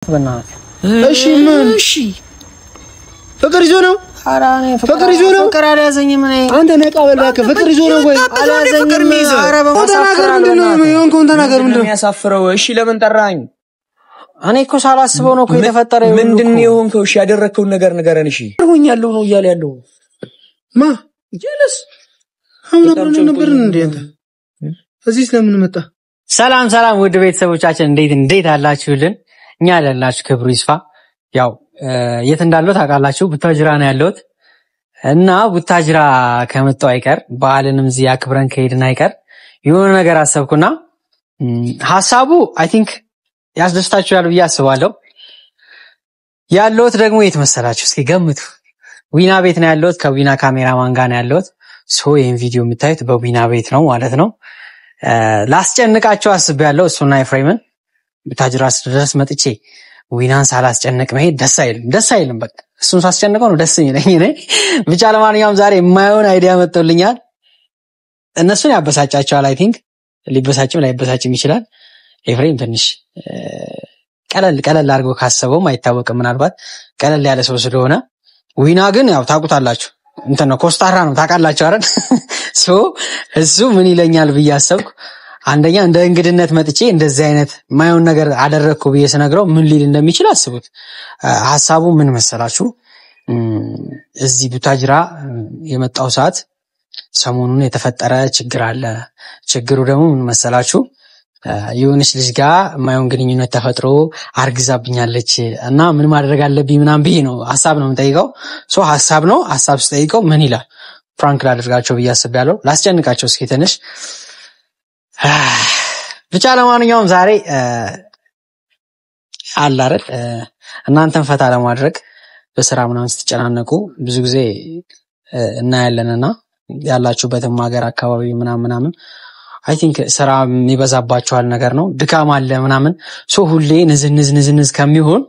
በእናትህ እሺ ምን እሺ ፍቅር ይዞ ነው አራኔ ፍቅር ይዞ ነው ፍቅር አልያዘኝም ነኝ አንተ ነቃ በልባከ ፍቅር ይዞ ነው ወይ አልያዘኝም ተናገር ምንድነው የሆንከውን ተናገር ምንድነው የሚያሳፍረው እሺ ለምን ጠራኝ እኔ እኮ ሳላስበው ነው እኮ የተፈጠረው ምንድነው የሆንከው እሺ ያደረከውን ነገር ንገረን እሺ ሆኛለሁ ነው እያለ ያለው ማ ጀለስ አሁን ነበር እንዴ አንተ እዚህ ስለምን መጣ ሰላም ሰላም ውድ ቤተሰቦቻችን እንዴት አላችሁልን እኛ ያለላችሁ ክብሩ ይስፋ ያው የት እንዳለው ታውቃላችሁ ቡታጅራ ነው ያለሁት እና ቡታጅራ ከመጣው አይቀር በዓልንም እዚህ አክብረን ከሄድን አይቀር የሆነ ነገር አሰብኩና ሐሳቡ አይ ቲንክ ያስደስታችኋል ብዬ አስባለሁ ያለሁት ደግሞ የት መሰላችሁ እስኪ ገምቱ ዊና ቤት ነው ያለሁት ከዊና ካሜራማን ጋር ነው ያለሁት ሶ ይሄን ቪዲዮ የምታዩት በዊና ቤት ነው ማለት ነው ላስጨንቃቸው አስቤያለሁ እሱና ኤፍሬምን ቡታጅራ ድረስ መጥቼ ዊናን ሳላስጨንቅ መሄድ ደስ አይልም በቃ እሱን ሳስጨንቀው ነው ደስ የሚለኝ እኔ ብቻ ለማንኛውም ዛሬ የማይሆን አይዲያ መጥቶልኛል እነሱን ያበሳጫቸዋል አይ ቲንክ ሊበሳጭም ላይበሳጭም ይችላል ኤፍሬም ትንሽ ቀለል አድርጎ ካሰበው አይታወቅም ምናልባት ቀለል ያለ ሰው ስለሆነ ዊና ግን ያው ታውቁታላችሁ እንትን ነው ኮስታራ ነው ታውቃላችሁ አይደል ሶ እሱ ምን ይለኛል ብዬ አሰብኩ አንደኛ እንደ እንግድነት መጥቼ እንደዚህ አይነት ማይሆን ነገር አደረኩ ብዬ ስነግረው ምን ሊል እንደሚችል አስቡት ሐሳቡ ምን መሰላችሁ እዚህ ቡታጅራ የመጣው ሰዓት ሰሞኑን የተፈጠረ ችግር አለ ችግሩ ደግሞ ምን መሰላችሁ የሆነች ልጅ ጋር ማይሆን ግንኙነት ተፈጥሮ አርግዛብኛለች እና ምን ማድረግ አለብኝ ምናምን ብዬ ነው ሐሳብ ነው የምጠይቀው ሶ ሐሳብ ስጠይቀው ምን ይላል ፍራንክ ላድርጋቸው ብዬ አስቤያለሁ ላስጨንቃቸው እስኪ ትንሽ ብቻ ለማንኛውም ዛሬ አላረድ እናንተን ፈታ ለማድረግ በስራ ምናምን ስትጨናነቁ ብዙ ጊዜ እናያለንና ያላችሁበትም ሀገር አካባቢ ምናምን አይ ቲንክ ስራ የሚበዛባችኋል ነገር ነው ድካም አለ ምናምን ሶ ሁሌ ንዝንዝ ከሚሆን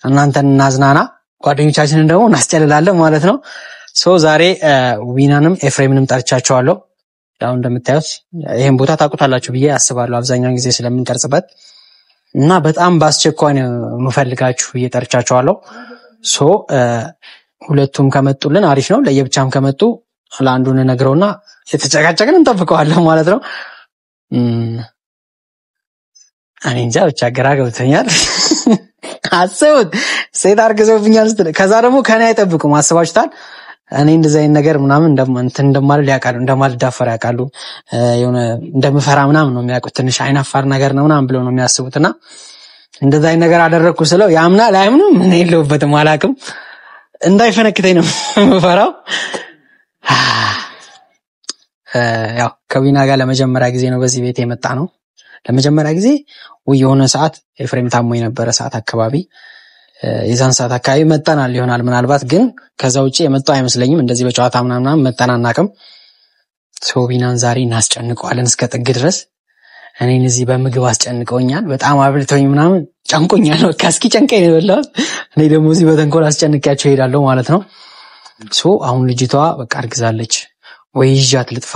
እናንተን እናዝናና ጓደኞቻችንን ደግሞ እናስጨልላለን ማለት ነው ሶ ዛሬ ዊናንም ኤፍሬምንም ጠርቻቸዋለሁ ያው እንደምታዩት ይሄን ቦታ ታውቁታላችሁ ብዬ አስባለሁ አብዛኛውን ጊዜ ስለምንቀርጽበት እና በጣም ባስቸኳይ ነው የምፈልጋችሁ እየጠርቻቸዋለሁ ሶ ሁለቱም ከመጡልን አሪፍ ነው ለየብቻም ከመጡ ለአንዱን ነግረውና የተጨቃጨቅን እንጠብቀዋለን ማለት ነው እኔ እንጃ ብቻ ግራ ገብቶኛል አሰውት ሴት አርግዘውብኛል ከዛ ደግሞ ከኔ አይጠብቁም አስባችሁታል እኔ እንደዚህ አይነት ነገር ምናምን እንደማልል ያውቃሉ እንደማልዳፈር ያውቃሉ የሆነ እንደምፈራ ምናምን ነው የሚያውቁት ትንሽ አይናፋር ነገር ነው ምናምን ብለው ነው የሚያስቡትና እንደዚህ አይነት ነገር አደረኩ ስለው ያምና ላይምንም ምን የለውበትም አላውቅም እንዳይፈነክተኝ ነው የምፈራው ያው ከዊና ጋር ለመጀመሪያ ጊዜ ነው በዚህ ቤት የመጣ ነው ለመጀመሪያ ጊዜ የሆነ ሰዓት ኤፍሬም ታሞ የነበረ ሰዓት አካባቢ የዛን ሰዓት አካባቢ መጣናል ይሆናል ምናልባት ግን ከዛ ውጪ የመጣው አይመስለኝም እንደዚህ በጨዋታ ምናምን መጣናናቅም ሶቢናን ዛሬ እናስጨንቀዋለን እስከ ጥግ ድረስ እኔን እዚህ በምግብ አስጨንቀውኛል በጣም አብልተውኝ ምናምን ጨንቆኛል በቃ እስኪ ጨንቀኝ ነው ያለው እኔ ደግሞ እዚህ በተንኮል አስጨንቂያቸው ሄዳለሁ ማለት ነው ሶ አሁን ልጅቷ በቃ አርግዛለች ወይ ይዣት ልጥፋ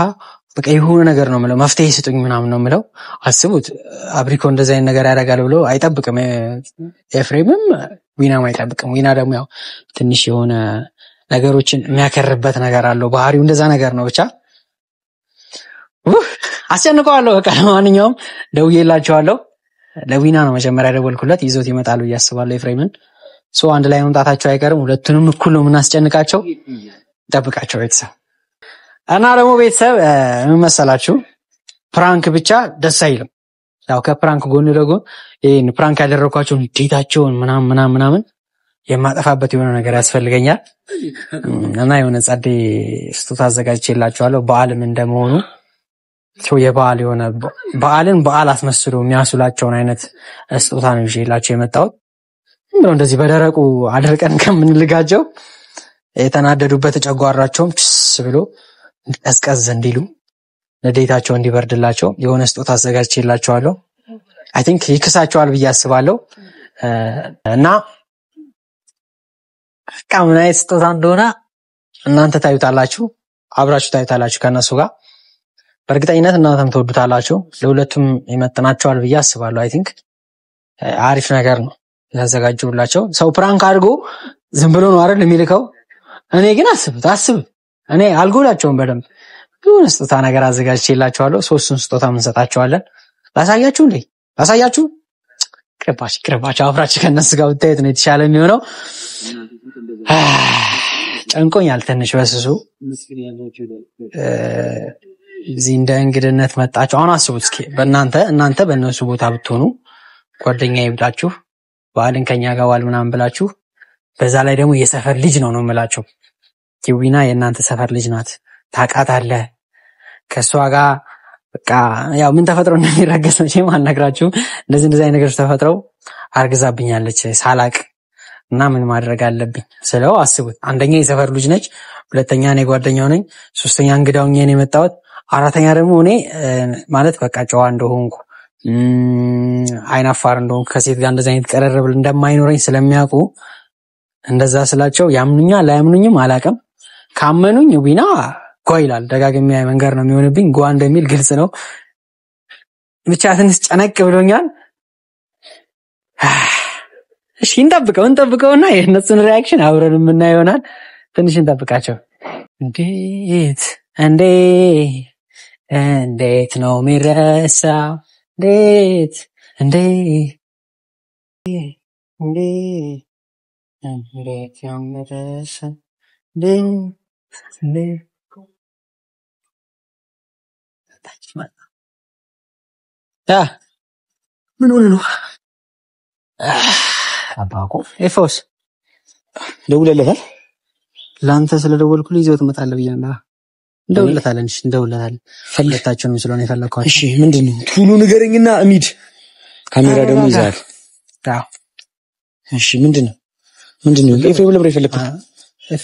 በቃ የሆነ ነገር ነው የምለው መፍትሄ ስጡኝ ምናምን ነው የምለው አስቡት አብሪኮ እንደዛ አይነት ነገር ያደርጋል ብሎ አይጠብቅም ኤፍሬምም ዊናም አይጠብቅም ዊና ደግሞ ያው ትንሽ የሆነ ነገሮችን የሚያከርበት ነገር አለው ባህሪው እንደዛ ነገር ነው ብቻ አስጨንቀዋለሁ በቃ ለማንኛውም ደውዬላቸዋለሁ ለዊና ነው መጀመሪያ ደወልኩለት ይዞት ይመጣሉ እያስባለሁ ኤፍሬምን ሶ አንድ ላይ መምጣታቸው አይቀርም ሁለቱንም እኩል ነው የምናስጨንቃቸው ጠብቃቸው ቤተሰብ እና ደግሞ ቤተሰብ ምን መሰላችሁ ፕራንክ ብቻ ደስ አይልም ያው ከፕራንክ ጎን ለጎን ይሄን ፕራንክ ያደረኳቸው ዲታቸውን ምናምን የማጠፋበት የሆነ ነገር ያስፈልገኛል እና የሆነ ጸዴ ስጦታ አዘጋጅቼላችኋለሁ በዓልም እንደመሆኑ የበዓል የሆነ በዓል አስመስሎ የሚያስውላቸውን አይነት ስጦታ ነው ይዤላችሁ የመጣሁት እንደዚህ በደረቁ አድርቀን ከምንልጋቸው የተናደዱበት ጨጓራቸውም ብሎ ቀዝቀዝ እንዲሉ ለዴታቸው እንዲበርድላቸው የሆነ ስጦታ አዘጋጅቼላችኋለሁ አይ ቲንክ ይክሳቸዋል ብዬ አስባለሁ እና ምን አይነት ስጦታ እንደሆነ እናንተ ታዩታላችሁ አብራችሁ ታዩታላችሁ ከነሱ ጋር በእርግጠኝነት እናንተም ተወዱታላችሁ ለሁለቱም ይመጥናቸዋል ብዬ አስባለሁ አይ ቲንክ አሪፍ ነገር ነው ያዘጋጁላቸው። ሰው ፕራንክ አድርጎ ዝም ብሎ ነው አይደል የሚልከው። እኔ ግን አስብ እኔ አልጎላቸውም በደንብ የሆነ ስጦታ ነገር አዘጋጅቼላቸዋለሁ። 3ቱን ስጦታ እንሰጣቸዋለን። ላሳያችሁ ቅርባቸው አብራችሁ ከነሱ ጋር ብታዩት ነው የተሻለ የሚሆነው። ጨንቆኛል ትንሽ በስሱ እዚህ እንደ እንግድነት መጣችሁ። አሁን አስቡት እስኪ እናንተ በእነሱ ቦታ ብትሆኑ ጓደኛዬ ብላችሁ በዓልን ከኛ ጋር ዋል ምናምን ብላችሁ በዛ ላይ ደግሞ የሰፈር ልጅ ነው የምላቸው። ቲዊና የእናንተ ሰፈር ልጅ ናት ታውቃታለህ። ከሷ ጋር በቃ ያው ምን ተፈጥሮ እንደሚረገስ ነው አልነግራችሁም። እንደዚህ አይነት ነገሮች ተፈጥረው አርግዛብኛለች ሳላቅ እና ምን ማድረግ አለብኝ ስለው አስቡት። አንደኛ የሰፈር ልጅ ነች፣ ሁለተኛ እኔ ጓደኛው ነኝ፣ ሶስተኛ እንግዳው ነኝ የመጣሁት፣ አራተኛ ደግሞ እኔ ማለት በቃ ጨዋ እንደሆንኩ አይናፋር እንደሆንኩ ከሴት ጋር እንደዚህ አይነት ቀረርብል እንደማይኖረኝ ስለሚያውቁ እንደዛ ስላቸው ያምኑኛል ላያምኑኝም አላውቅም። ካመኑኝ ዊና ጓ ይላል። ደጋግሜ መንገር ነው የሚሆንብኝ። ጓ እንደሚል ግልጽ ነው። ብቻ ትንሽ ጨነቅ ብሎኛል። እሺ እንጠብቀውና የእነሱን ሪአክሽን አብረን የምናየው ይሆናል። ትንሽ እንጠብቃቸው። እንዴት ነው የሚረሳው? እንዴት ያምረሰ ምን ሆነ ነው አባቆ ኤፎስ ደውለለታል? ላንተ ስለደወልኩልህ ይዘው ትመጣለህ ብያለሁ። እንደውለታለን ፈለታችሁንም ስለሆነ የፈለኳችሁ። እሺ ምንድነው ቱሉ ንገረኝና እሚድ ካሜራ ደግሞ ይዛል። እሺ ምንድነው ኤፍሬም ለብሬ ፈለከው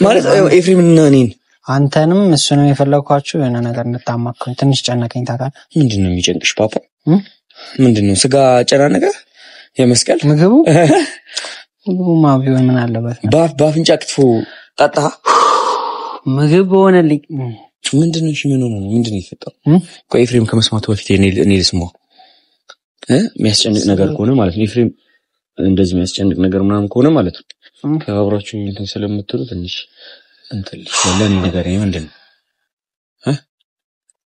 ማለት ኤፍሬምና እኔን አንተንም እሱንም የፈለኳችሁ የሆነ ነገር እንድታማክሩኝ ትንሽ ጨነቀኝ። ታውቃለህ ምንድነው የሚጨንቅሽ ፓፓ? ምንድነው ስጋ ጨናነቀ? የመስቀል ምግቡ ቢሆን ምን አለበት? በአፍንጫ ክትፎ ጠጣ ምግብ ሆነልኝ። ምንድነው ምንድነው ይፈጠው? ኤፍሬም ከመስማቱ በፊት እኔ ልስማው የሚያስጨንቅ ነገር ከሆነ ማለት ነው። ኤፍሬም እንደዚህ የሚያስጨንቅ ነገር ምናምን ከሆነ ማለት ነው ከአብራችሁ እንትን ስለምትሉ ትንሽ እንትን ለኔ ነገር ምንድነው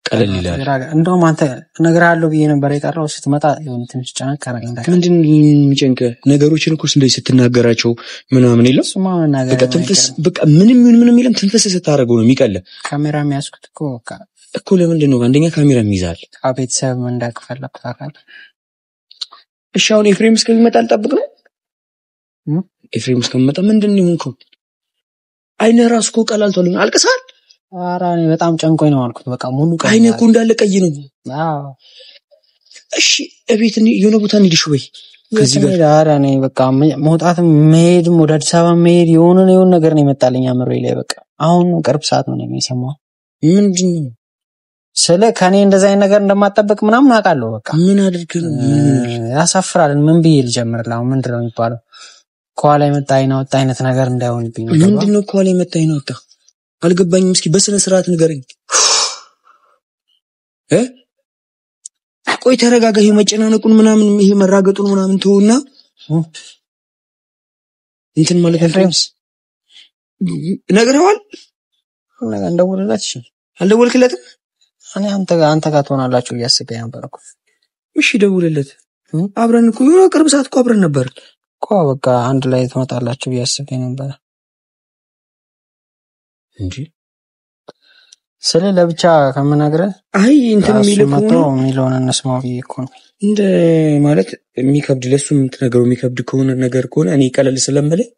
ቀለል ይላል። እንደውም አንተ እነግርሃለሁ ብዬ ነበር የጠራው። ስትመጣ የሆነ ትንሽ ጨነቅ አረጋኝ። ምንድነው የሚጨንቅ ነገሮችን እኮ እንደዚህ ስትናገራቸው ምናምን ይለው በቃ ትንፍስ በቃ ምንም ይለም ትንፍስ ስታደርገው ነው የሚቀለ። ካሜራ የሚያስኩት እኮ ለምንድን ነው? አንደኛ ካሜራ የሚይዛል ቤተሰብ እንዳከፈለኩ ታውቃለህ። እሺ አሁን ኤፍሬም እስከሚመጣ ልጠብቅ ነው? ኤፍሬም እስከሚመጣ ምንድነው የሆንከው? አይነ ራስ እኮ ቀላልቷል። አልቅሳል? ኧረ እኔ በጣም ጨንቆኝ ነው አልኩት። በቃ ሙሉ ቀን አይነ እኮ እንዳለ ቀይ ነው። አዎ እሺ እቤት የሆነ ቦታ እንሂድሽ ወይ ከዚህ ጋር? ኧረ እኔ በቃ መውጣትም መሄድም ወደ አዲስ አበባ መሄድ የሆነ ነገር ነው የመጣልኝ አምሮዬ ላይ። በቃ አሁን ቅርብ ሰዓት ነው የሚሰማው። ምንድነው ስለ ከኔ እንደዛ አይነት ነገር እንደማጠበቅ ምናምን አውቃለሁ። በቃ ምን አድርግ ነው ያሳፍራል። ምን ብዬ ልጀምርልህ? አሁን ምንድነው የሚባለው? ከኋላ የመጣ አይናወጣ አይነት ነገር እንዳይሆንብኝ ነው። ምንድነው ከኋላ የመጣ አይናወጣ? አልገባኝም። እስኪ በስነ ስርዓት ንገረኝ። ቆይ ተረጋጋ። ይሄ መጨናነቁን ምናምን ይሄ መራገጡን ምናምን ተውና እንትን ማለት ኤፍሬምስ ነግረዋል? ነገር እንደወለላት እሺ አልደወልክለትም? እኔ አንተ ጋር ትሆናላችሁ እያሰበኝ ነበር እኮ። እሺ ደውልለት። አብረን እኮ የሆነ ቅርብ ሰዓት እኮ አብረን ነበር እኮ። በቃ አንድ ላይ ትመጣላችሁ እያሰበኝ ነበር እንጂ ስለ ለብቻ ከምነግርህ አይ እንትን የሚለውን እንስማው ብዬ እኮ ነው። እንደ ማለት የሚከብድ ለሱ የምትነግረው የሚከብድ ከሆነ ነገር ከሆነ እኔ ቀለል ስለምልህ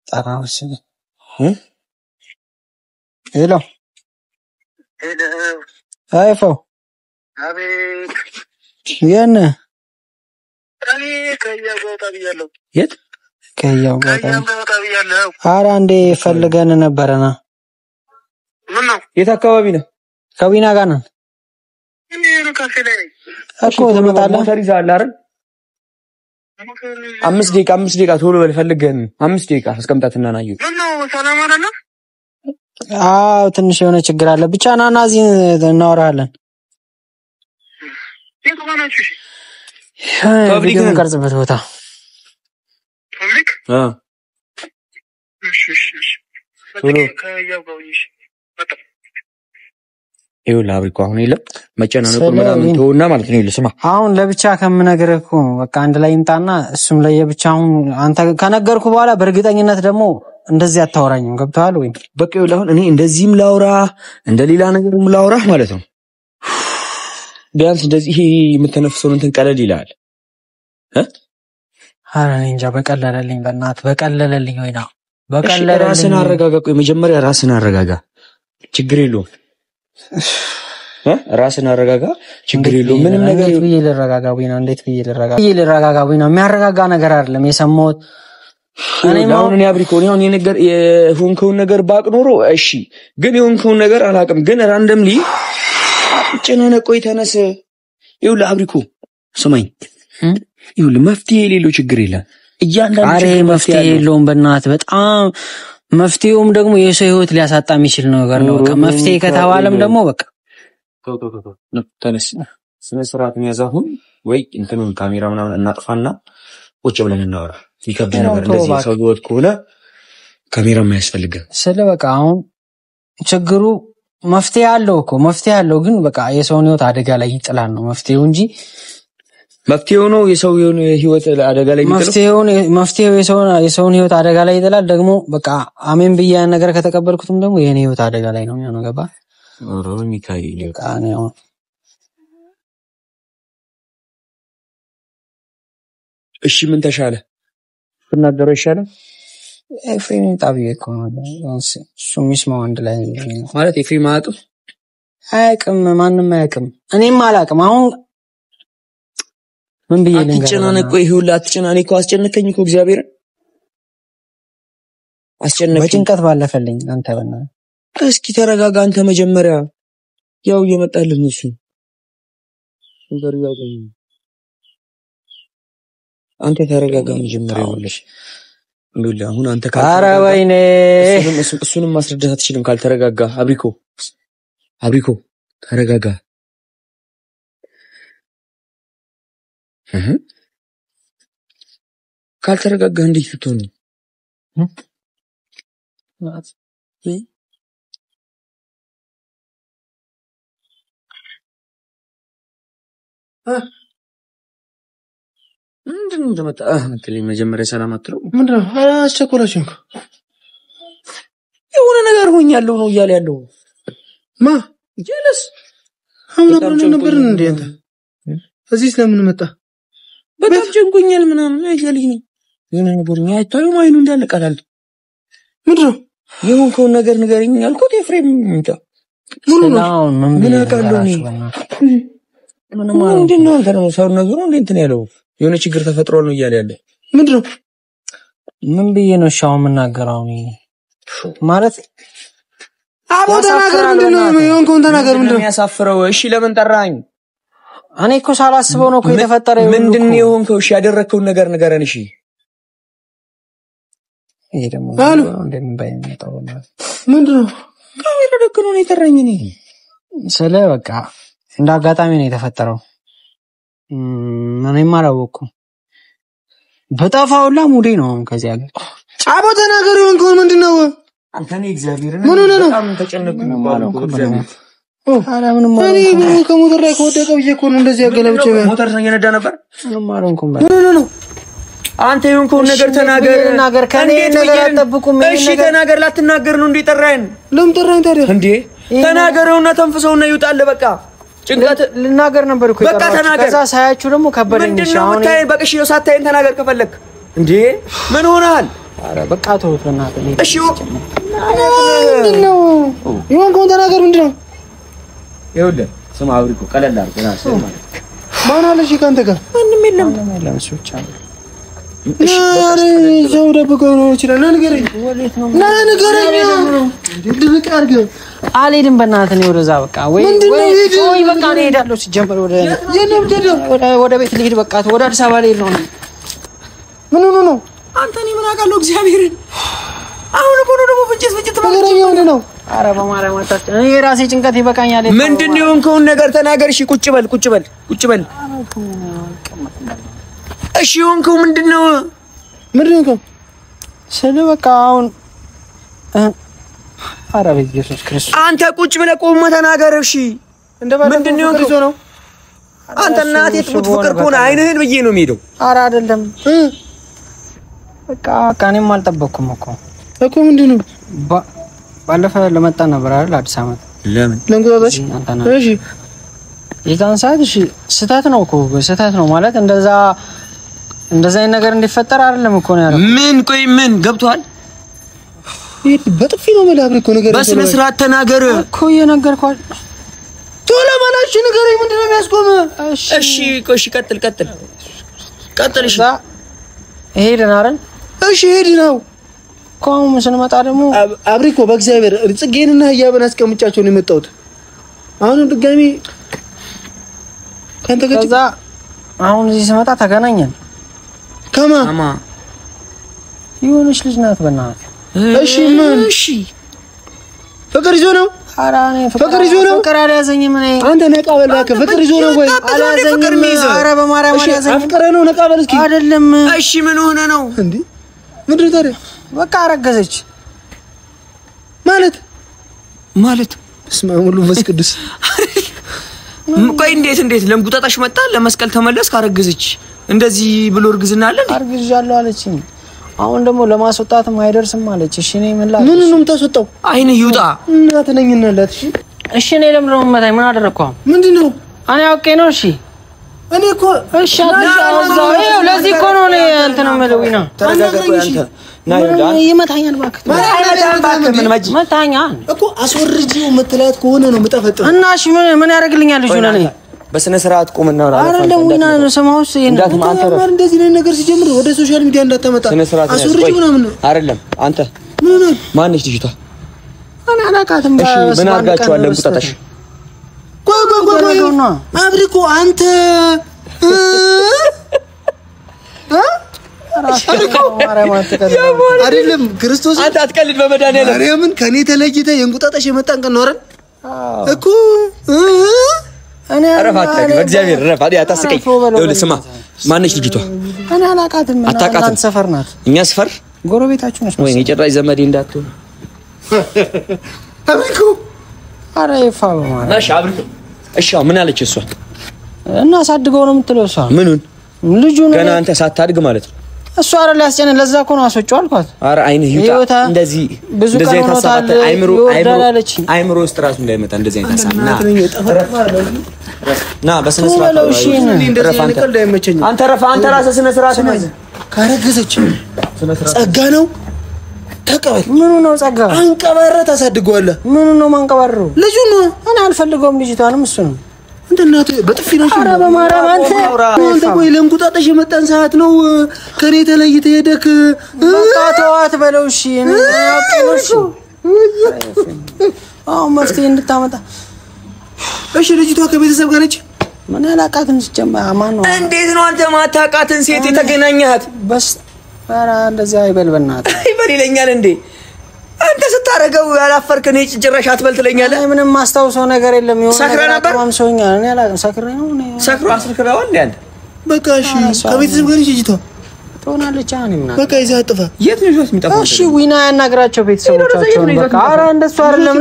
ጠራውስ ሄሎ አይፎ አቤት የነ እኔ ከያጎታ ብያለሁ። የት ከያጎታ ብያለሁ? ኧረ አንዴ ፈልገን ነበርና። ምን ነው? የት አካባቢ ነው? ከዊና ጋር ነን። እኔ ካፌ ላይ ነኝ እኮ። ትመጣለህ? ሞተር ይዘሃል አይደል? 5 ደቂቃ ቶሎ በል ፈልገን 5 ደቂቃ አስቀምጣትና ናዩ። ምን ነው? ሰላም አይደለም? አዎ ትንሽ የሆነ ችግር አለ። ብቻ ናና እዚህ እናወራለን። የት ሆናችሁ? ፐብሊክ ቀርጽበት ቦታ ዶሚኒክ እሺ ይኸውልህ አብሪኮ አሁን የለም መጨናነቁ ምናምን ተውና ማለት ነው። ይልስማ አሁን ለብቻ ከምነግርህ እኮ በቃ አንድ ላይ ይምጣና እሱም ለየብቻ አሁን አንተ ከነገርኩ በኋላ በእርግጠኝነት ደግሞ እንደዚህ አታወራኝም። ገብቶሃል ወይ? በቃ ይኸውልህ አሁን እኔ እንደዚህም ላውራ እንደሌላ ነገርም ላውራ ማለት ነው። ቢያንስ እንደዚህ የምትነፍሰውን እንትን ቀለል ይላል። ኧረ እኔ እንጃ በቀለለልኝ፣ በእናትህ በቀለለልኝ። ወይና በቀለለልኝ። ራስን አረጋጋ። ቆይ መጀመሪያ ራስን አረጋጋ። ችግር የለውም ራስን አረጋጋ። ችግር የለውም ምንም ነገር ብዬ ልረጋጋ ወይ ነው? እንዴት ብዬ ልረጋጋ ወይ ነው? የሚያረጋጋ ነገር አይደለም የሰማሁት። አሁን አብሪኮ ነው ነገር የሆንከውን ነገር ባቅ ኖሮ እሺ፣ ግን የሆንከውን ነገር አላቅም። ግን ራንደምሊ ጨነነ። ቆይ ተነስ። ይኸውልህ አብሪኮ ስማኝ፣ ይኸውልህ መፍትሄ የሌለው ችግር የለም። አሬ መፍትሄ የለውም በእናትህ በጣም መፍትሄውም ደግሞ የሰው ህይወት ሊያሳጣ የሚችል ነገር ነው። በቃ መፍትሄ ከተባለም ደግሞ በቃ ተነስ ስነ ስርዓት የሚያዛሁን ወይ እንትኑን ካሜራ ምናምን እናጥፋና ቁጭ ብለን እናወራ። ይከብድ ነበር እንደዚህ ሰው ህይወት ከሆነ ካሜራ የማያስፈልግም። ስለ በቃ አሁን ችግሩ መፍትሄ አለው እኮ መፍትሄ አለው፣ ግን በቃ የሰውን ህይወት አደጋ ላይ ይጥላል ነው መፍትሄው እንጂ መፍትሄው ነው የሰው ህይወት አደጋ ላይ ይጥላል። መፍትሄው የሰውን ህይወት አደጋ ላይ ይጥላል። ደግሞ በቃ አሜን ብዬ ያን ነገር ከተቀበልኩትም ደግሞ የኔ ህይወት አደጋ ላይ ነው የሚሆነው። ገባ? ኦሮ ሚካኤል ቃኔው እሺ ምን ተሻለ? ትናገረው ይሻላል። ኤፍሬም ጣቢዬ እኮ ነው እሱ የሚስማው አንድ ላይ ማለት ኤፍሬም አያውቅም፣ ማንም አያውቅም፣ እኔም አላውቅም። አሁን ምን ብዬ ልንገርህ? አትጨናነቅ። ቆይ ይሁላ አትጨናነቅ እኮ አስጨነቀኝ እኮ እግዚአብሔር አስጨነቀኝ። በጭንቀት ባለፈልኝ አንተ በእናትህ እስኪ ተረጋጋ። አንተ መጀመሪያ ያው እየመጣልህ ነው እሱ አንተ ተረጋጋ መጀመሪያ ወለሽ እንዴ። አሁን አንተ ኧረ ወይኔ እሱንም ማስረዳት አትችልም ካልተረጋጋ። አብሪኮ ተረጋጋ። ካልተረጋጋ እንዴት ልትሆን ነው? ምንድነው እንደመጣ አትልኝ። መጀመሪያ ሰላም አትለው። ምንድነው አስቸኮላችሁ እኮ የሆነ ነገር ሆኛለሁ ነው እያለ ያለው ማ ጀለስ አሁን አብረን ነበርን እንዴ? አንተ እዚህ ስለምን መጣ? በጣም ጨንቆኛል ምናምን አይገልኝ ነው የሆነ ነገር ነው አይታዩ ማይኑ እንዳለቀላል። ምንድነው የሆንከውን ነገር ንገረኝ ያልኩት ኤፍሬም እንታ ምን አውቃለሁ እኔ ምንድነው አንተ ነው ሰው ነገሩ እንዴ እንትን ያለው የሆነ ችግር ተፈጥሮ ነው እያለ ያለ ምንድነው? ምን ብዬ ነው ሻው የምናገረው እኔ ማለት አቦ ተናገር። ምንድነው የሆንከውን ተናገር። ምንድነው የሚያሳፍረው? እሺ ለምን ጠራኸኝ? እኔ እኮ ሳላስበው ነው እኮ የተፈጠረው። ምንድነው የሆንከው? እሺ ያደረከውን ነገር ንገረን። እሺ ይሄ ደግሞ እንደምን ባይመጣው ነው ምንድነው? ካሜራ ደቅኖ ነው የጠራኝ። እኔ ስለ በቃ እንደ አጋጣሚ ነው የተፈጠረው። እኔም አላወኩም። በጣፋውላ ሙዴ ነው ከዚህ ያለ አቦ ተናገር። የሆንከውን ምንድነው? አንተ ነህ እግዚአብሔር ምን ሆነ ነው? በጣም ተጨነቅኩ ማለት ነው እግዚአብሔር እኔ ከሞተር ላይ ከወደቀ ብዬ እኮ ነው እንደዚህ ያገለብቼ። ሞተር እየነዳ ነበር። ምንም አልሆንኩም። ነው አንተ የሆንከውን ነገር ተናገር። ከኔ ነገር አትጠብቁም። እሺ ተናገር። ላትናገር ነው እንዴ ጠራኸኝ? ለምን ጠራኸኝ ታዲያ? እንዴ ተናገረውና ተንፍሰውና ይውጣል። በቃ ጭንቀት ልናገር ነበር እኮ በቃ ተናገር። ከዛ ሳያችሁ ደግሞ ከበደኝ። አሁን በቃ እሺ ሳታየን ተናገር ከፈለክ። እንዴ ምን ሆነሃል? አረ በቃ ተውት በእናትህ። እሺ ምንድነው የሆንከውን ተናገር። ምንድነው? ይኸውልህ ስማ አብሪኮ ቀለል አድርገና ስማ ማለት ማን አለሽ ካንተ ጋር? ምንም የለም እሱ ብቻ ነው። ሰው ደብቀው ነው ይችላል። ንገረኝ። ድብቅ አድርገው አልሄድም በእናትህ ነው ወደዛ። በቃ ወይ በቃ ነው እሄዳለሁ። ሲጀመር ወደ ቤት ልሄድ። በቃ ወደ አዲስ አበባ ልሄድ ነው። ምን ሆኖ ነው? አንተ እኔ ምን አውቃለሁ እግዚአብሔርን። አሁን እኮ ነው ደግሞ ፍጭት ነገረኛ ምንድነው? ኧረ በማርያም አታስጨ እኔ የራሴ ጭንቀት ይበቃኛል። ምንድነው የሆንከውን ነገር ተናገር። እሺ ቁጭ በል። እሺ የሆንከው ምንድነው? ምንድን ነው ስለ በቃ አሁን ኧረ በኢየሱስ ክርስቶስ አንተ ቁጭ ብለህ ቆመህ ተናገር። እሺ ምንድን ነው አንተ እናቴ ፍቅር ከሆነ አይንህን ብዬ ነው የምሄደው። ኧረ አይደለም በቃ እኔም አልጠበኩም እኮ ምንድን ነው ባለፈ ለመጣ ነበር አይደል አዲስ አመት ለምን ለንጉታሽ እሺ የዛን ሰዓት እሺ ስህተት ነው ማለት እንደዛ አይነት ነገር እንዲፈጠር አይደለም እኮ ነው ያለው። ምን ቆይ ምን ገብቷል? በጥፊ ነው መላብሪ እኮ ነገር በስነ ስርዓት ተናገር እኮ የነገርኳል። ቶሎ በላሽ ነገር ምንድን ነው የሚያስቆም? እሺ ቆይ ቀጥል እሺ ሄድን አይደል? እሺ ሄድነው ቆም ስንመጣ ደግሞ አብሪ እኮ በእግዚአብሔር ጽጌንና ህያብን አስቀምጫቸው ነው የመጣሁት። አሁንም ድጋሚ ካንተ ጋር ከዛ አሁን እዚህ ስመጣ ተገናኘን። ከማ የሆነች ልጅ ናት በእናትህ። እሺ ምን እሺ ፍቅር ይዞ ነው? ኧረ እኔ ፍቅር ይዞ ነው? ፍቅር አልያዘኝም። እኔ አንተ ነቃ በል እባክህ። ፍቅር ይዞ ነው ወይ? አልያዘኝም። ኧረ በማርያም አልያዘኝም። አፍቅረህ ነው? ነቃ በል እስኪ። አይደለም። እሺ ምን ሆነ ነው እንዴ? ምንድን ነው ታዲያ? በቃ አረገዘች ማለት በስመ አብ ወወልድ ወመንፈስ ቅዱስ። ቆይ እንዴት ለምጉጣጣሽ መጣ ለመስቀል ተመለስ ካረገዘች እንደዚህ ብሎ እርግዝና አለ እንዴ? አርግዣለሁ አለችኝ። አሁን ደግሞ ለማስወጣትም አይደርስም አለች። እሺ እኔ ምን ላድርግ? ምን ነው የምታስወጣው? አይነ ይውጣ እናት ነኝና ላት እሺ እኔ ለምን ነው መታኝ? ምን አደረኩ? ምንድነው? እኔ አውቄ ነው። እሺ እኔ እኮ እሺ ለዚህ እኮ ነው እኔ እንትን ነው የምልውኝ ነው። ተረጋጋ አንተ ና ይውጣ ይመታኛል እባክህ። ምን ማጂ መታኛል እኮ አስወርጂው መትላት ከሆነ ነው የምጠፈጥረው። እና እሺ ምን ያደርግልኛል ልጁ ነኝ? በስነ ስርዓት ቆምና ወራ አይደለም ወይና ነው ሰማውስ እንደዚህ ነው ነገር ሲጀምር ወደ ሶሻል ሚዲያ እንዳታመጣ አስወርጂው ነው አይደለም። አንተ ማን ነሽ ልጅቷ? እኔ አላውቃትም። እሺ ምን አድርጋችኋል? ለምቁጣጣሽ ቆይ አብሪኮ አንተ አይደለም ክርስቶስ አንተ አትቀልድ በመድኃኒዓለም ማርያምን ከኔ ተለይተ የእንቁጣጣሽ የመጣን ቀን ነው አይደል እኮ እኔ አረፋት በእግዚአብሔር ረፋት አታስቀኝ። ይኸውልህ ስማ ማነች ልጅቷ? እኔ አላውቃትም። አታውቃትም? ሰፈር ናት። እኛ ሰፈር ጎረቤታችሁ ነች ወይ? የጭራሽ ዘመዴ እንዳትሆን አብሪኮ። ኧረ ይፋ በማለት እሺ አብሪኮ እሺ ምን አለች እሷ? እና ሳድገው ነው የምትለው እሷ። ምኑን ልጁን ገና አንተ ሳታድግ ማለት ነው። እሷ አይደል ያስጨነኝ። ለዛ እኮ ነው አስወጪው አልኳት። ኧረ አይነ ይውጣ እንደዚህ ብዙ ተሳሳተ። አይምሮ ውስጥ ራሱ እንዳይመጣ እንደዚህ አይነት ሀሳብ ና በስነ ስርዓት አንተ ረፋ አንተ ራስህ ስነ ስርዓት ካረገዘች ጸጋ ነው ተቀበል። ምኑ ነው ጸጋ? አንቀባረ ታሳድገዋለህ። ምኑ ነው ማንቀባረው? ልጁ ነው። እኔ አልፈልገውም ልጅቷንም እሱ ነው እንደ እናቱ በጥፊ ነው። ኧረ በማርያም አንተ ወይ ለምቁጣጣሽ የመጣን ሰዓት ነው ከኔ ተለይተ ሄደክ በቃ ተዋት በለው። እሺ እኔ አውቄሽ መፍትሄ እንድታመጣ እሺ። ልጅቷ ከቤተሰብ ጋር ነች? ምን አላውቃትም። ሲጀመር ማን ነው? እንዴት ነው አንተ ማታውቃትን ሴት የተገናኘሃት? በስ ኧረ እንደዚህ አይበል በእናትህ። አይበል ይለኛል እንዴ? አንተ ስታረገው ያላፈርክ ነኝ ጭራሽ አትበል ትለኛለህ። አይ ምንም ማስታውሰው ነገር የለም። ይሁን ሰክራ ነበር ማምሶኛል። እኔ አላውቅም። ሰክራ ነው እኔ ሰክራው እንዴ አንተ? በቃ እሺ ከቤተሰብ ጋር ልጅቷ ትሆናለች። አሁን ምናምን በቃ ይዘህ አጥፋ። የት ነው ይዞት የሚጠፋው? እሺ ዊና ያናግራቸው ቤተሰቦቻቸውን በቃ። ኧረ እንደሱ አይደለም።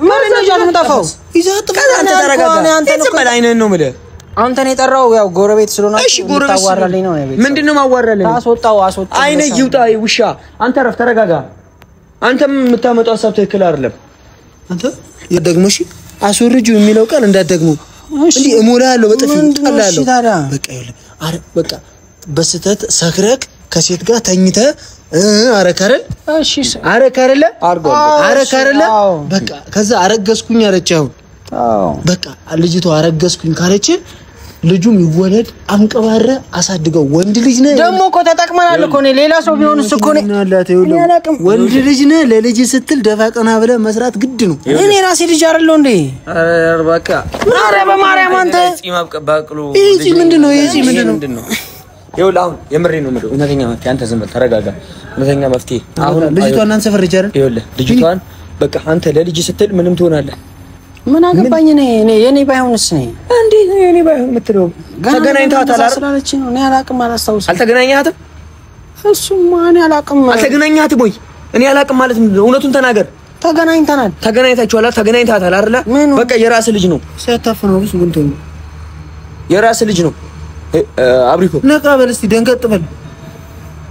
ምን ነው ይዞት የሚጠፋው? ይዘህ አጥፋ። አንተ ተረጋጋ። አንተ ነው አይነን ነው የምልህ። አንተን የጠራው ያው ጎረቤት ስለሆነ ታዋራልኝ ነው። ምንድነው ማዋራልኝ? አስወጣው አይነ ይውጣ ውሻ። አንተ ረፍ ተረጋጋ። አንተም የምታመጣው ሀሳብ ትክክል አይደለም። አንተ የደግመሽ አስወርጂው የሚለው ቃል እንዳትደግመው እንዴ። እሞላለሁ በጥፊ ጣላለሁ። በቃ ይኸውልህ አረ በቃ በስተት ሰክረክ ከሴት ጋር ተኝተ አረካረል። እሺ አረካረለ አረካረለ በቃ ከዛ አረገዝኩኝ አለች። አሁን በቃ ልጅቷ አረገዝኩኝ ካለች ልጁም ይወለድ አንቀባረ አሳድገው። ወንድ ልጅ ነህ ደግሞ እኮ ተጠቅመናል እኮ ነው። ሌላ ሰው ቢሆንስ እኮ ነው ወንድ ልጅ ነህ። ለልጅ ስትል ደፋ ቀና ብለህ መስራት ግድ ነው። እኔ ራሴ ልጅ አይደለሁ እንዴ? ኧረ በቃ ኧረ በማርያም አንተ ይሄ ምንድነው? ይሄ ምንድነው? ይኸውልህ አሁን የምሬን ነው የምልህ። እውነተኛ መፍትሄ አንተ ዝም በል ተረጋጋ። እውነተኛ መፍትሄ አሁን ልጅቷን እናንተ ፈርጅ አይደል? ይኸውልህ ልጅቷን በቃ አንተ ለልጅ ስትል ምንም ትሆናለህ። ምን አገባኝ እኔ የኔ ባይሆንስ ነኝ እንዴ? የኔ ባይሆን የምትለው ተገናኝተሃታል አይደል? ስላለች ነው። እኔ አላውቅም፣ አላስታውስም። አልተገናኘሃትም? እሱ ማን ያላቅም አልተገናኛትም ወይ? እኔ ያላቅም ማለት እውነቱን ተናገር። ተገናኝተናል። ተገናኝታችኋል? ተገናኝታታል አይደለ? በቃ የራስ ልጅ ነው። ሲያታፍነው እሱ ግን ተው፣ የራስ ልጅ ነው። አብሪኮ ነቃ በል እስቲ፣ ደንገጥ በል።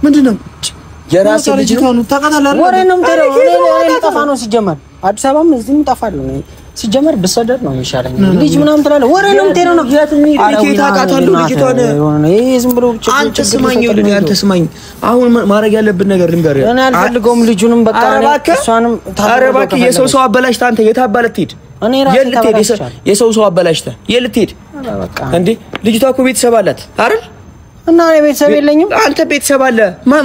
ምንድነው? የራስ ልጅ ነው። ተቀጣላለ ወሬ ነው የምትለው። እኔ ጠፋ ነው ሲጀመር፣ አዲስ አበባም እዚህም ጠፋለሁ ነው ሲጀመር። ብሰደድ ነው የሚሻለኝ። ልጅ ምናምን ትላለህ። ወሬ ነው የምትለው ነው። ልጅቷን ይሄ ዝም ብሎ አንተ ስማኝ፣ ይኸውልህ አንተ ስማኝ። አሁን ማድረግ ያለብን ነገር ልንገርህ። እኔ አልፈልገውም ልጁንም በቃ እሷንም ኧረ እባክህ የሰው አበላሽተህ አንተ የት አባለ ትሄድ? እኔ ራሴ ተበላሽቻለሁ። የሰው አበላሽተህ የት ልትሄድ እንዴ? ልጅቷ እኮ ቤተሰብ አላት አይደል? እና እኔ ቤተሰብ የለኝም። አንተ ቤተሰብ አለ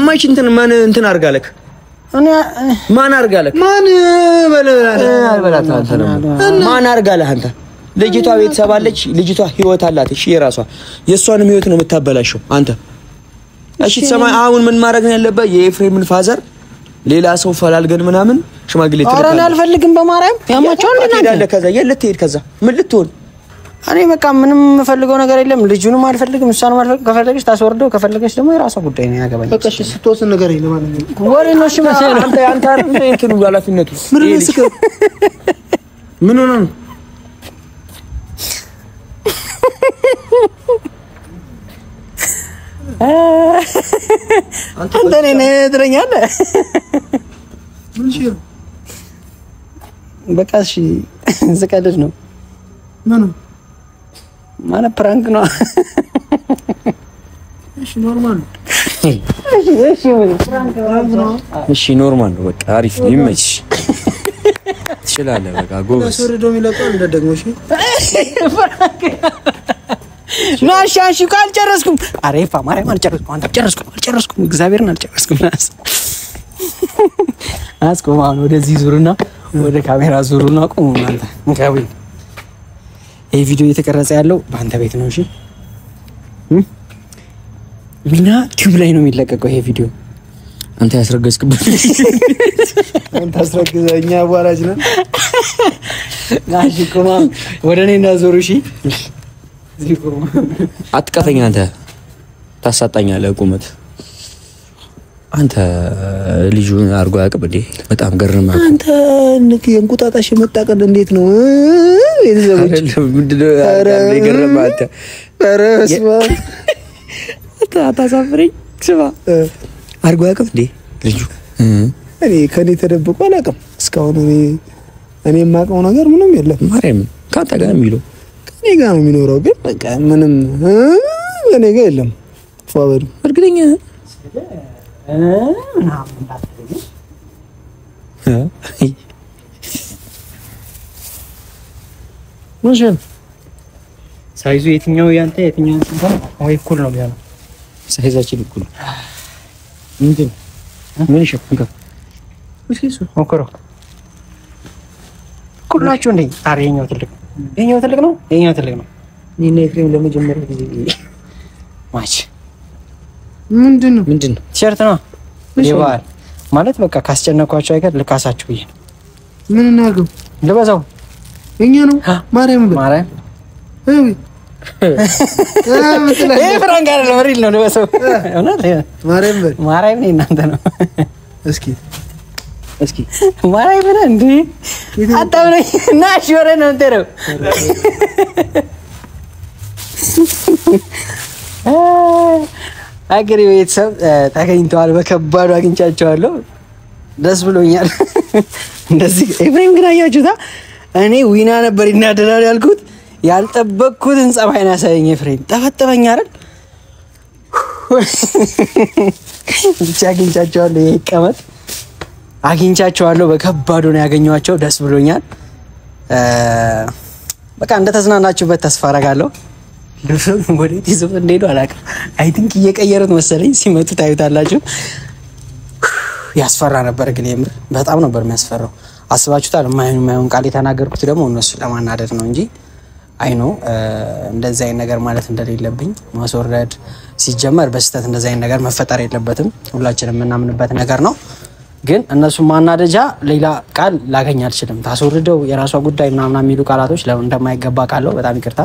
ማች እንትን አርጋለክ እኔ ማን አርጋለክ? ማን አልበላት አንተ ነው። ማን አርጋለህ አንተ? ልጅቷ ቤተሰብ አለች። ልጅቷ ህይወት አላት። እሺ የሷንም ህይወት ነው የምታበላሸው አንተ። እሺ ሰማይ አሁን ምን ማድረግ ነው ያለበት? የኤፍሬምን ፋዘር ሌላ ሰው ፈላልገን ምናምን ሽማግሌ ትልካ። ኧረ እኔ አልፈልግም። በማርያም ያማቸው እንዴ ከዛ የልትሄድ ከዛ ምን ልትሆን? እኔ በቃ ምንም የምፈልገው ነገር የለም። ልጁንም አልፈልግም፣ እሷንም አልፈልግም። ከፈለገች ታስወርደው፣ ከፈለገች ደግሞ የራሷ ጉዳይ ነው። ያገባኝ። በቃ እሺ ስትወስን ነገር የለም ማለት ነው። ወሬ ነው። እሺ መሰለህ አንተ እንትኑ ኃላፊነቱ ምን ሆነ ነው? አንተ ነህ ትለኛለህ። ምን ይሽር በቃ እሺ ዝቀልድ ነው ማለት ፕራንክ ነው። እሺ ኖርማል እሺ ኖርማል ነው። በቃ አሪፍ ነው። ይመችሽ ትችላለህ። በቃ ጎበዝ ሰረዶ የሚለቀው እንደ ደግሞ እሺ ናሻሽ ካልጨረስኩም አሬፋ ማርያም አልጨረስኩም። አንተ አልጨረስኩም። እግዚአብሔርን አልጨረስኩም። አስቆም። አሁን ወደዚህ ዙርና ወደ ካሜራ ዙሩና ቆሙ። አንተ እንካዊ ይሄ ቪዲዮ እየተቀረጸ ያለው በአንተ ቤት ነው። እሺ ዊና ቲዩብ ላይ ነው የሚለቀቀው ይሄ ቪዲዮ። አንተ ያስረገዝክበት አንተ አስረግዘኛ አዋራጅ ነህ። ጋሽ ቆማ ወደ እኔ እንዳዞሩ። እሺ አትቀፈኝ። አንተ ታሳጣኛለህ ቁመት። አንተ ልጁን አርጎ ያቅብ እንዴ? በጣም ገርማ አንተ የእንቁጣጣሽ መጣቀል እንዴት ነው? አይደለም ምንድነው? ገርማ አንተ ኧረ ስማ አታሳፍረኝ። ስማ አርጎ ያቅብ እንዴ ልጁ? እኔ ከኔ ተደብቆ አላውቅም እስካሁን። እኔ የማውቀው ነገር ምንም የለም። ማርያም ካንተ ጋር ነው የሚለው። ከኔ ጋር ነው የሚኖረው፣ ግን በቃ ምንም ከኔ ጋር የለም። ፏበሩ እርግጠኛ ምንሽን ሳይዙ የትኛው ያንተ የትኛው ወይ እኩል ነው ያለው? ሳይዛችን እኩል ነው። ምንድን ምን ይሸፍንካ? እሺ ሞክሮ እኩል ናቸው እንዴ? ኧረ የኛው ትልቅ ነው። የኛው ትልቅ ነው። የኛው ትልቅ ነው። እኔና ኤፍሬም ለመጀመሪያ ጊዜ ማች ምንድን ነው ቲሸርት ነው ይባል ማለት በቃ ካስጨነቋቸው አይቀር ልካሳችሁ ብዬ ነው። ምን እናድርገው? ልበዛው እኛ ነው ማርያም ማርያም ይሄ ፍራንክ አይደለም፣ ሪል ነው። ልበዛው እውነት ማርያም በል ማርያም ነው እናንተ ነው። እስኪ ማርያም ነው እንዴ? አጣብለኝ እና ሾረ ነው እንተረው አገሬ ቤተሰብ ተገኝተዋል። በከባዱ አግኝቻቸዋለሁ። ደስ ብሎኛል። እንደዚህ ኤፍሬም ግን አያችሁታ? እኔ ዊና ነበር ይናደዳል ያልኩት። ያልጠበቅኩትን ጸባይን ያሳየኝ ኤፍሬም። ጠፈጠፈኝ አይደል? ብቻ አግኝቻቸዋለሁ። ይሄ ይቀመጥ። አግኝቻቸዋለሁ። በከባዱ ነው ያገኘኋቸው። ደስ ብሎኛል። በቃ እንደተዝናናችሁበት ተስፋ አደርጋለሁ። ወዴት ይዘው እንደሄዱ አላውቅም። አይ ቲንክ እየቀየሩት መሰለኝ። ሲመጡ ታዩታላችሁ። ያስፈራ ነበር ግን የምር በጣም ነበር የሚያስፈራው። አስባችሁታል? የማይሆን ቃል የተናገርኩት ደግሞ እነሱ ለማናደድ ነው እንጂ አይ ነው እንደዚህ አይነት ነገር ማለት እንደሌለብኝ ማስወረድ ሲጀመር በስተት እንደዚህ አይነት ነገር መፈጠር የለበትም። ሁላችንም የምናምንበት ነገር ነው። ግን እነሱ ማናደጃ ሌላ ቃል ላገኝ አልችልም። ታስወርደው የራሷ ጉዳይ ምናምን የሚሉ ቃላቶች ለምን እንደማይገባ ቃለው በጣም ይቅርታ።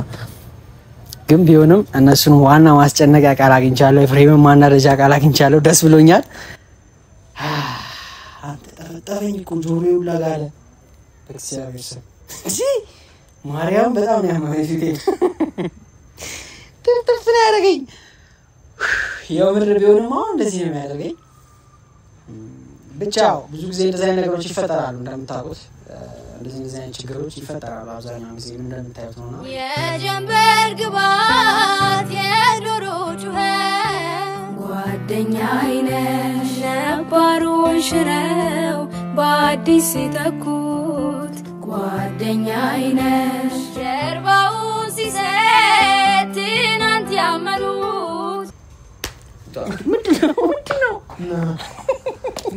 ግን ቢሆንም እነሱን ዋና ማስጨነቂያ ቃል አግኝቻለሁ። ኤፍሬምን ማናደጃ ቃል አግኝቻለሁ። ደስ ብሎኛል። አንተ ጠረጠረኝ እኮ ጆሮዬ ሁላ ጋለ። እግዚአብሔር ስም እሺ ማርያም በጣም ያማኝ ፊቴ ትርፍ ነው ያደረገኝ። ያው ምድር ቢሆንም አሁን እንደዚህ ነው የሚያደርገኝ። ብቻ ብዙ ጊዜ እንደዚህ አይነት ነገሮች ይፈጠራሉ እንደምታውቁት። እንደዚህ አይነት ችግሮች ይፈጠራሉ አብዛኛውን ጊዜ እንደምታዩት ነው። የጀንበር ግባት የዶሮ ጩኸት ጓደኛዬ ነሽ ነባሩን ሽረው በአዲስ ሲተኩት ጓደኛዬ ነሽ ጀርባውን ሲሰጥ ትናንት ያመኑት ምንድነው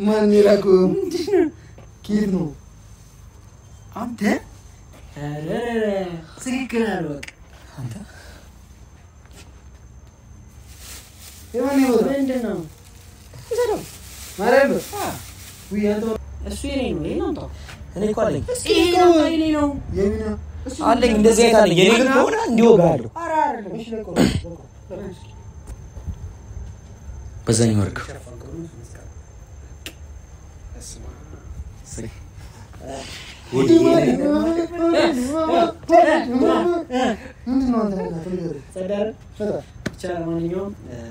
ማን ይላኩ ኪድ ነው አንተ ትክክል አልወቅ አንተ የማን ነው ምንድነው ይዘው ማረብ ወያንተ እሱ የኔ ነው የናንተ እኔ እኮ አለኝ የኔ ነው የሚና አለኝ እንደዚህ አይነት አለኝ የኔ ሆነ እንዲወጋለሁ እሺ ለቆ በዛኛው ወርቅ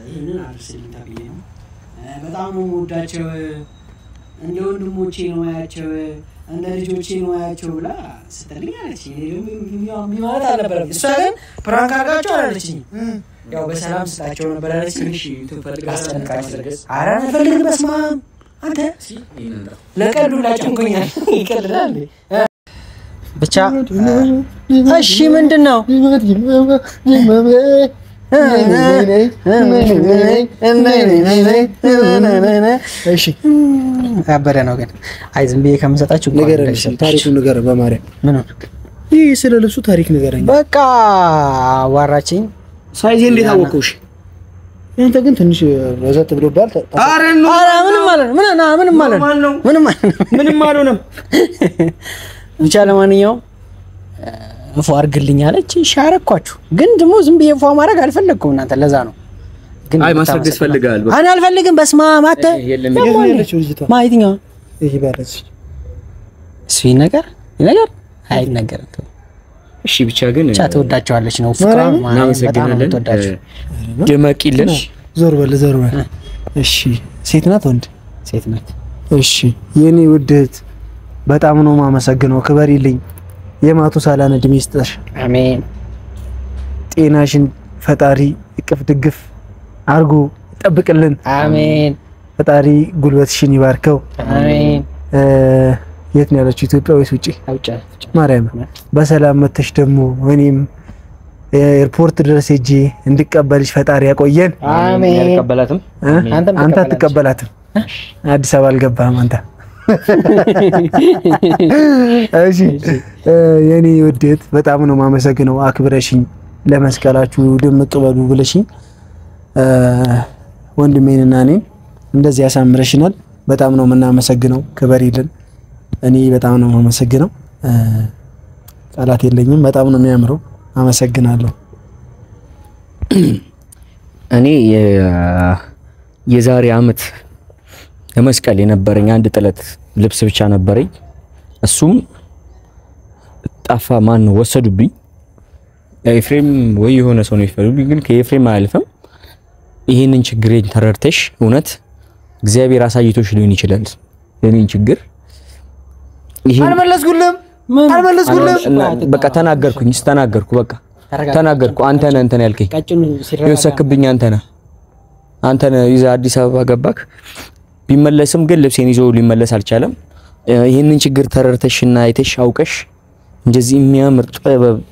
ይህንን አድርስልኝ ተብዬ ነው። በጣም ነው የምወዳቸው እንደ ወንድሞቼ ነው ማያቸው እንደ ልጆቼ ነው ማያቸው ብላ ስትልኝ አለች። እኔ ደግሞ ማለት አልነበረም። እሷ ግን ፕራንክ አድርጋቸው አላለችኝ። ያው በሰላም ስጣቸው ነበር አለች። ትንሽ ትፈልግ አስጨንቃቸው ኧረ አልፈልግም በስመ አብ አንተ ለቀልዱ ላጨንቆኛል ይቀልዳል ብቻ እሺ ምንድነው እሺ አበረ ነው ግን አይ ዝም ብዬ ከምሰጣችሁ ነገር ታሪኩን ነገር በማርያም ምን ነው ይሄ ስለለሱ ታሪክ ነገርኝ በቃ አዋራችኝ ሳይዜ እንዴት አወቀውሽ አንተ ግን ትንሽ ረዘት ብሎባል ኧረ ምንም ማለት ነው ምንም አልሆነም ብቻ ለማንኛውም እፎ አርግልኝ አለች ሻረኳችሁ ግን ደግሞ ዝም ብዬ እፎ ማድረግ አልፈለኩም እናንተ ለዛ ነው ግን አይ ማስረግስ ፈልጋል አና አልፈልግም በስማ ማተ ማይትኛው ይሄ ባለች እሺ ነገር አይ ነገር እሺ ብቻ ግን ብቻ ተወዳቸዋለች ነው ፍቅራ በጣም ተወዳቸው ደመቂልን ዞር በል እሺ ሴት ናት ወንድ ሴት ናት እሺ የኔ ውድት በጣም ነው ማመሰግነው ክበሪልኝ የማቱ ሳላን እድሜ ይስጥሽ አሜን ጤናሽን ፈጣሪ እቅፍ ድግፍ አርጎ ይጠብቅልን አሜን ፈጣሪ ጉልበትሽን ይባርከው አሜን የት ነው ያለችው ኢትዮጵያ ወይስ ውጪ አውጫ ማርያም በሰላም መተሽ ደግሞ እኔም ኤርፖርት ድረስ ሄጄ እንድቀበልሽ ፈጣሪ ያቆየን አሜን ያልቀበላትም አንተ አትቀበላትም አዲስ አበባ አልገባህም አንተ እሺ የኔ ውዴት በጣም ነው ማመሰግነው አክብረሽኝ ለመስቀላችሁ ድምቅ በሉ ብለሽኝ ወንድሜንና እኔን እንደዚህ ያሳምረሽናል በጣም ነው የምናመሰግነው ክበሪልን እኔ በጣም ነው ማመሰግነው ቃላት የለኝም በጣም ነው የሚያምረው አመሰግናለሁ እኔ የዛሬ አመት ለመስቀል የነበረኝ አንድ ጥለት ልብስ ብቻ ነበረኝ እሱም ጣፋ ማን ወሰዱብኝ ኤፍሬም ወይ የሆነ ሰው ነው ይፈልጉኝ ግን ከኤፍሬም አልፈም ይሄንን ችግሬን ተረድተሽ እውነት እግዚአብሔር አሳይቶሽ ሊሆን ይችላል የኔን ችግር ይሄ አልመለስኩልም በቃ ተናገርኩ በቃ ተናገርኩ አንተ ነህ እንትን ያልከኝ የወሰክብኝ አንተ ነህ ይዘህ አዲስ አበባ ገባክ ቢመለስም ግን ልብሴን ይዞ ሊመለስ አልቻለም ይሄንን ችግር ተረድተሽና አይተሽ አውቀሽ እንደዚህ የሚያምር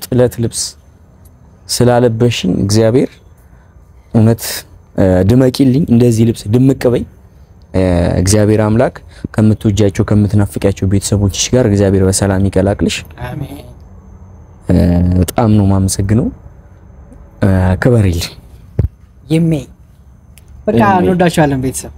ጥለት ልብስ ስላለበሽኝ እግዚአብሔር እውነት ድመቂልኝ እንደዚህ ልብስ ድምቅ በይ እግዚአብሔር አምላክ ከምትወጃቸው ከምትናፍቂያቸው ቤተሰቦችሽ ጋር እግዚአብሔር በሰላም ይቀላቅልሽ አሜን በጣም ነው ማመሰግነው ክበሪልኝ በቃ እንወዳችኋለን ቤተሰብ